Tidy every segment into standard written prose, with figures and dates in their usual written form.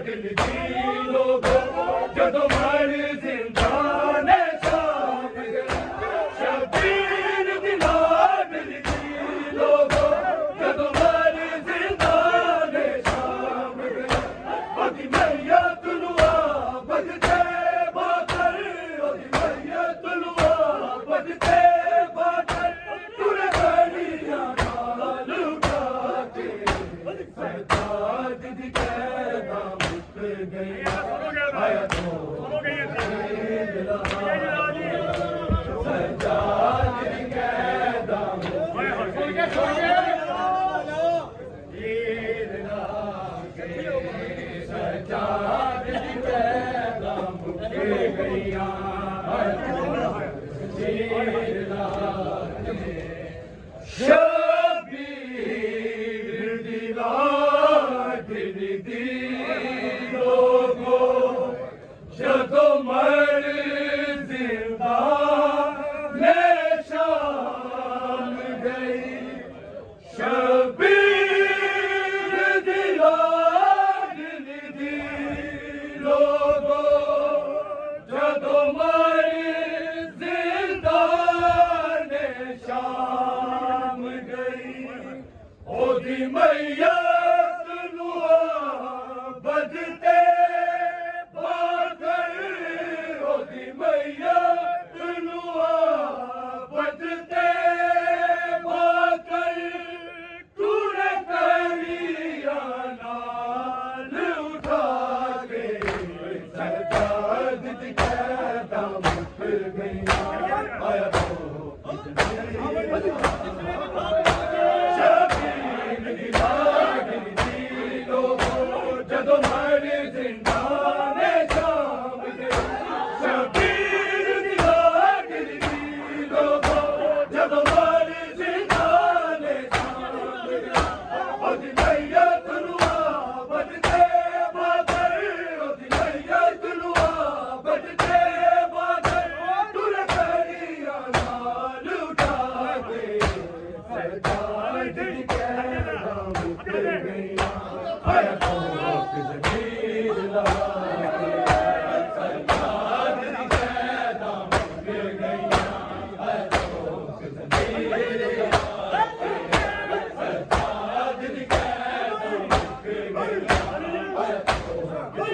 दिल दी लोगो जदों मर जिंदान शाम गई शबीर दिला दिल दी लोगो जदों मर जिंदान शाम गई ओदी मैयत नूं बदते बाकर ओदी मैयत नूं बदते बाकर तुर गलियां नाल उठा के सरताज दी कैदा मुक गई आया तो सरताज दी कैदा मुक गई सरताज दी कैदा मुक गई शबीर दिला दिल दी लोगो जदों मर जिंदान शाम गई शबीर दिला दिल दी लोगो जदों मर जिंदान शाम गई ओदी मैयत नूं बदते बाकर ओदी मैयत नूं बदते बाकर तूने कलियां नाल उठा के सरताज दी कैदा मुक गई आया तो शबीर दिला दिल दी लोगो जदों मर जिंदान शाम गई शबीर दिला दिल दी लोगो जदों मर जिंदान शाम गई ओदी मैयत नूं बदते बाकर ओदी मैयत नूं बदते बाकर तुर गलियां नाल उठा के सरताज दी कैदा मुक गई आया तो जमीर ला सरताज दी कैदा मुक गई आया तो जमीर ला सरताज दी कैदा मुक गई आया तो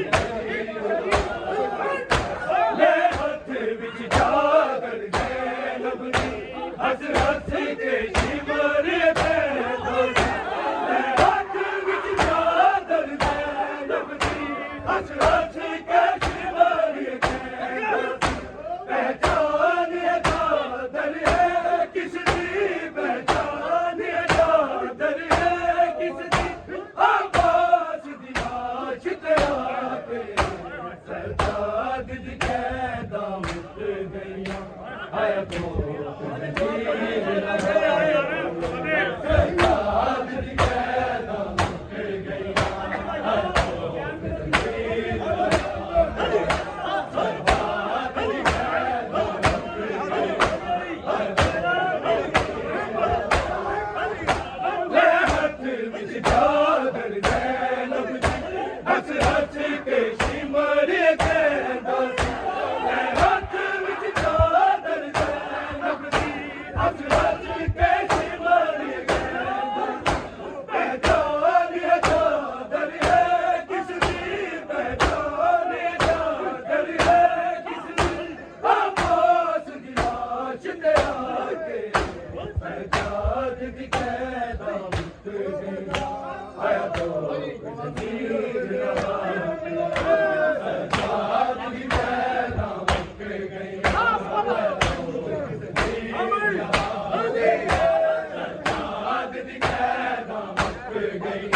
ले हथ विच जागर दे लबदी हस हस के शिमर दे ले हथ विच जागर दे लबदी हस हस के शिमर दे पहचान कादर है किसदी पहचान कादर है किसदी आवाज दी लाश ते आके सरताज दी कैदा मुक गई आया तो सरताज दी कैदा मुक गई ले हथ विच जागर दे लबदी हस हस के शिमर दे ले हथ विच जागर दे लबदी हस हस के शिमर दे पहचान कादर है किसदी पहचान कादर है किसदी आवाज दी लाश ते आके सरताज दी कैदा मुक गई आया तो जमीर ला सरताज दी कैदा मुक गई आया तो जमीर ला सरताज दी कैदा मुक गई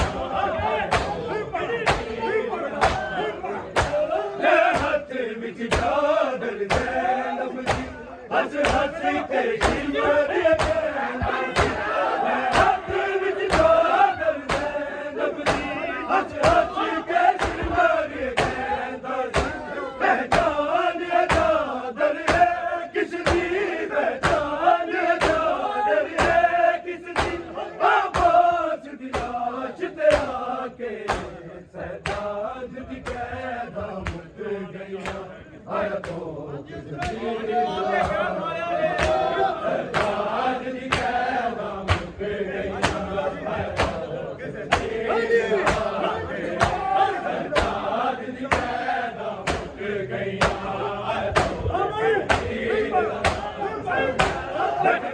ले हथ विच जागर दे लबदी हस हस के शिमर दे ले हथ विच जागर दे लबदी हस हस के शिमर दे पहचान कादर है किसदी पहचान कादर है किसदी आवाज दी लाश ते आके सरताज ਦੀ ਕੈਦਾਂ ਮੁੱਕ ਗਈਆਂ ਆਇਆ ਤੋਂ ਸਰਤਾਜ ਦੀ ਕੈਦਾਂ ਮੁੱਕ ਗਈਆਂ ਆਇਆ ਤੋਂ ਸਰਤਾਜ ਦੀ ਕੈਦਾਂ ਮੁੱਕ ਗਈਆਂ ਆਇਆ ਤੋਂ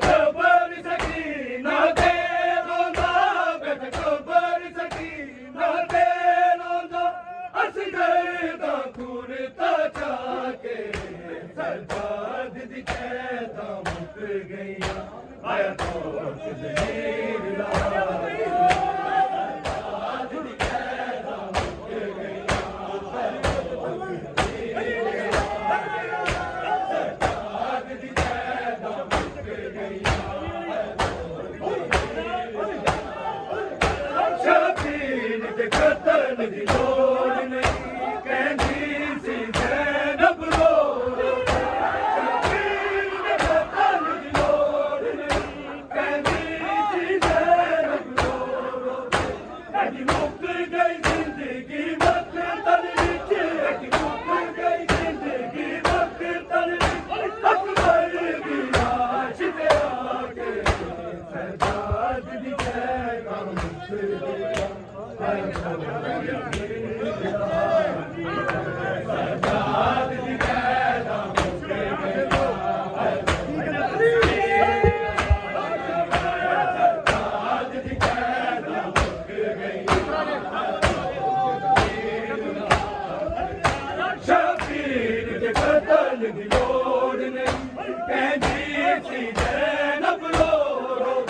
ਕਬਰ ਸਕੀਨਾ ਤੇ ਰੋਂਦਾ ਬੈਠ ਕਬਰ ਸਕੀਨਾ ਤੇ ਰੋਂਦਾ ਅਸਗਰ ਦਾ ਖੂਨ ਚਾ ਕੇ ਸਰਤਾਜ ਦੀ ਕੈਦਾਂ ਮੁੱਕ ਗਈਆਂ ਆਇਆ ਤੋਂ ਜ਼ਮੀਰ ਲਾ ਸਰਤਾਜ ਦੀ ਕੈਦਾਂ ਮੁੱਕ ਗਈਆਂ ਸਰਤਾਜ ਦੀ ਕੈਦਾਂ ਮੁੱਕ ਗਈਆਂ ਸ਼ਬੀਰ ਦੇ ਕਤਲ ਦੀ ਲੋੜ ਨਹੀਂ ਕਹਿੰਦੀ ਸੀ ਜ਼ੈਨਬ ਰੋ ਸ਼ਬੀਰ ਦੇ ਕਤਲ ਦੀ ਲੋੜ ਨਹੀਂ ਕਹਿੰਦੀ ਸੀ ਜ਼ੈਨਬ ਰੋ ਅੱਜ ਮੁੱਕ ਗਈ ਜ਼ਿੰਦਗੀ ਮਕਤਲ ਵਿੱਚ ਅੱਜ ਮੁੱਕ ਗਈ ਜ਼ਿੰਦਗੀ ਮਕਤਲ ਵਿੱਚ ਅਕਬਰ ਦੀ ਲਾਸ਼ ਤੇ ਆ ਕੇ ਸਰਤਾਜ ਦੀ ਕੈਦਾਂ ਮੁੱਕ ਗਈਆਂ ਸਰਤਾਜ ਦੀ ਕੈਦਾਂ ਮੁੱਕ ਗਈਆਂ ਸਰਤਾਜ ਦੀ ਕੈਦਾਂ ਮੁੱਕ ਗਈਆਂ ਸ਼ਬੀਰ ਦੇ ਕਤਲ ਦੀ ਲੋੜ ਨਹੀਂ ਕਹਿੰਦੀ ਸੀ ਜ਼ੈਨਬ ਰੋ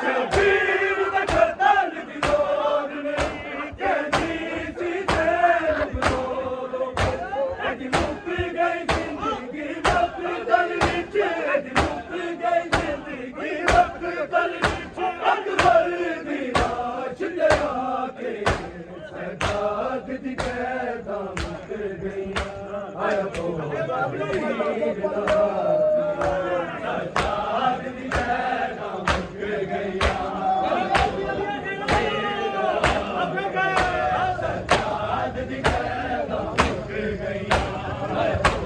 ਸ਼ਬੀਰ ਦੇ ਕਤਲ ਦੀ ਲੋੜ ਨਹੀਂ ਕਹਿੰਦੀ ਸੀ ਜ਼ੈਨਬ ਰੋ ਅੱਜ ਮੁੱਕ ਗਈ ਜ਼ਿੰਦਗੀ ਮਕਤਲ ਵਿੱਚ ਅੱਜ ਮੁੱਕ ਗਈ ਜ਼ਿੰਦਗੀ ਮਕਤਲ ਵਿੱਚ ਅਕਬਰ ਦੀ ਲਾਸ਼ ਤੇ ਆ ਕੇ ਸਰਤਾਜ ਦੀ ਕੈਦਾਂ ਮੁੱਕ ਗਈਆਂ ਆਇਆ ਤੋਂ